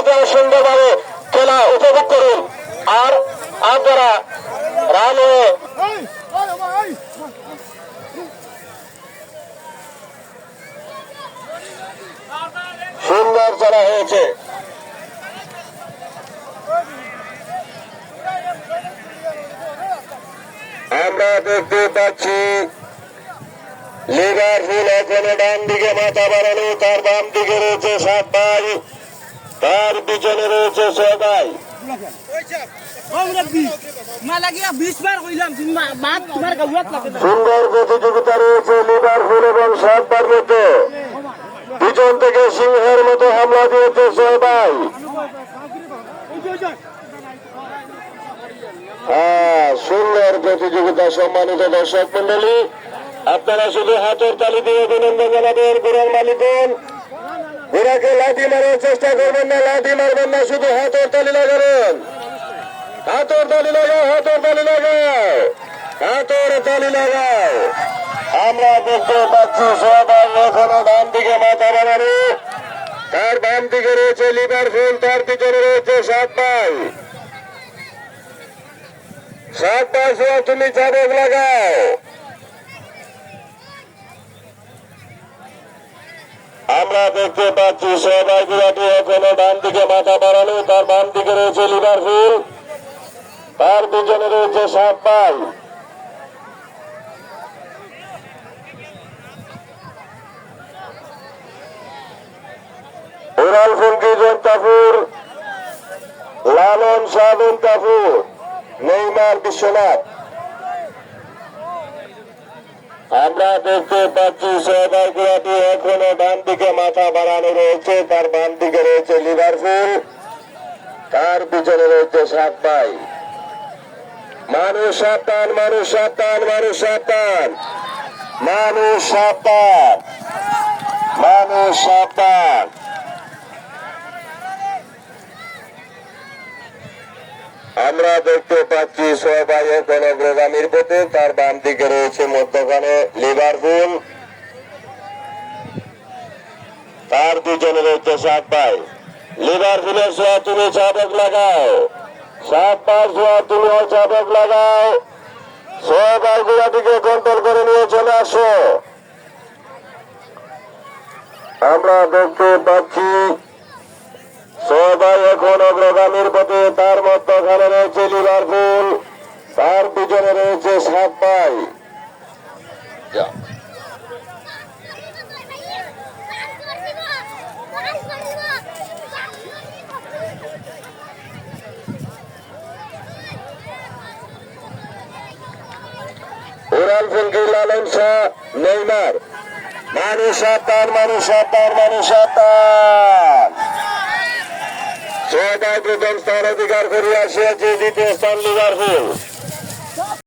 আপনারা সুন্দরভাবে খেলা উপভোগ করুন। আর আপনারা রান হয়ে সুন্দর খেলা হয়েছে। আমরা দেখতে পাচ্ছি লিভারপুল এখনো ডান দিকে মাথা বাড়ানো, তার বাম দিকে রয়েছে 7 ভাই, তার পিছনে রয়েছে 6 ভাই। সুন্দর প্রতিযোগিতা রয়েছে লিভারপুল এবং 7 ভাইয়ের মধ্যে। পিছন থেকে সিংহের মতো হামলা দিয়েছে 6 ভাই। সুন্দর প্রতিযোগিতা। সম্মানিত দর্শক মন্ডলী, আপনারা শুধু হাতের তালি দিয়ে অভিনন্দন জানাবেন। ঘোড়ার মালিকগণ, ঘোড়াকে লাঠি মারার চেষ্টা করবেন না, লাঠি মারবেন না, শুধু হাতের তালি লাগাবেন। হাতের তালি লাগাও, হাতের তালি লাগাও, হাতের তালি লাগাও। আমরা দেখতে পাচ্ছি সবাই এখনো ডান দিকে মাথা বাড়ানো, তার বাম দিকে রয়েছে লিভারপুল, তার পিছনে রয়েছে 7 ভাই। 7 ভাই তুমি চাবক লাগাও। আমরা দেখতে পাচ্ছি সবাই বিরাটি এখনো ডান দিকে মাথা বাড়ানো, তার বাম দিকে রয়েছে লিভারপুল, তার পিছনে রয়েছে 7 ভাই। উড়াল ফঙ্কিজন কাপুর, লালন সাধন কাপুর, নেইমার বিশ্বনাথ। আমরা দেখতে পাচ্ছি সবাই গুলাটি এখনো ডান দিকে মাথা বাড়ানো রয়েছে, তার বাম দিকে রয়েছে লিভারপুল, তার পিছনে রয়েছে 7 ভাই। মানুষ সাবধান, মানুষ সাবধান, মানুষ সাবধান, মানুষ সাবধান, মানুষ সাবধান। আমরা দেখতে পাচ্ছি সবাই এখন অগ্রগামীর পথে, তার বাম দিকে রয়েছে মধ্যখানে লিভারপুল, তার পিছনে রয়েছে 7 ভাই। লিভারপুলের ছোঁয়া তুমি চাবক লাগাও, 7 ভাই ছোঁয়া তুমি চাবক লাগাও। সবাই গুলাটিকে কন্ট্রোল করে নিয়ে চলে আসো। আমরা দেখতে পাচ্ছি সবাই এখন অগ্রগামীর পথে, তার মধ্যখানে রয়েছে লিভারপুল, তার পিছনে রয়েছে 7 ভাই। উড়াল ফঙ্কি, লালন শাহ, নেইমার। মানুষ সাবধান, মানুষ সাবধান, মানুষ সাবধান। সবাই প্রথম স্থান অধিকার করিয়া আসিয়াছে, দ্বিতীয় স্থান লিভারপুল।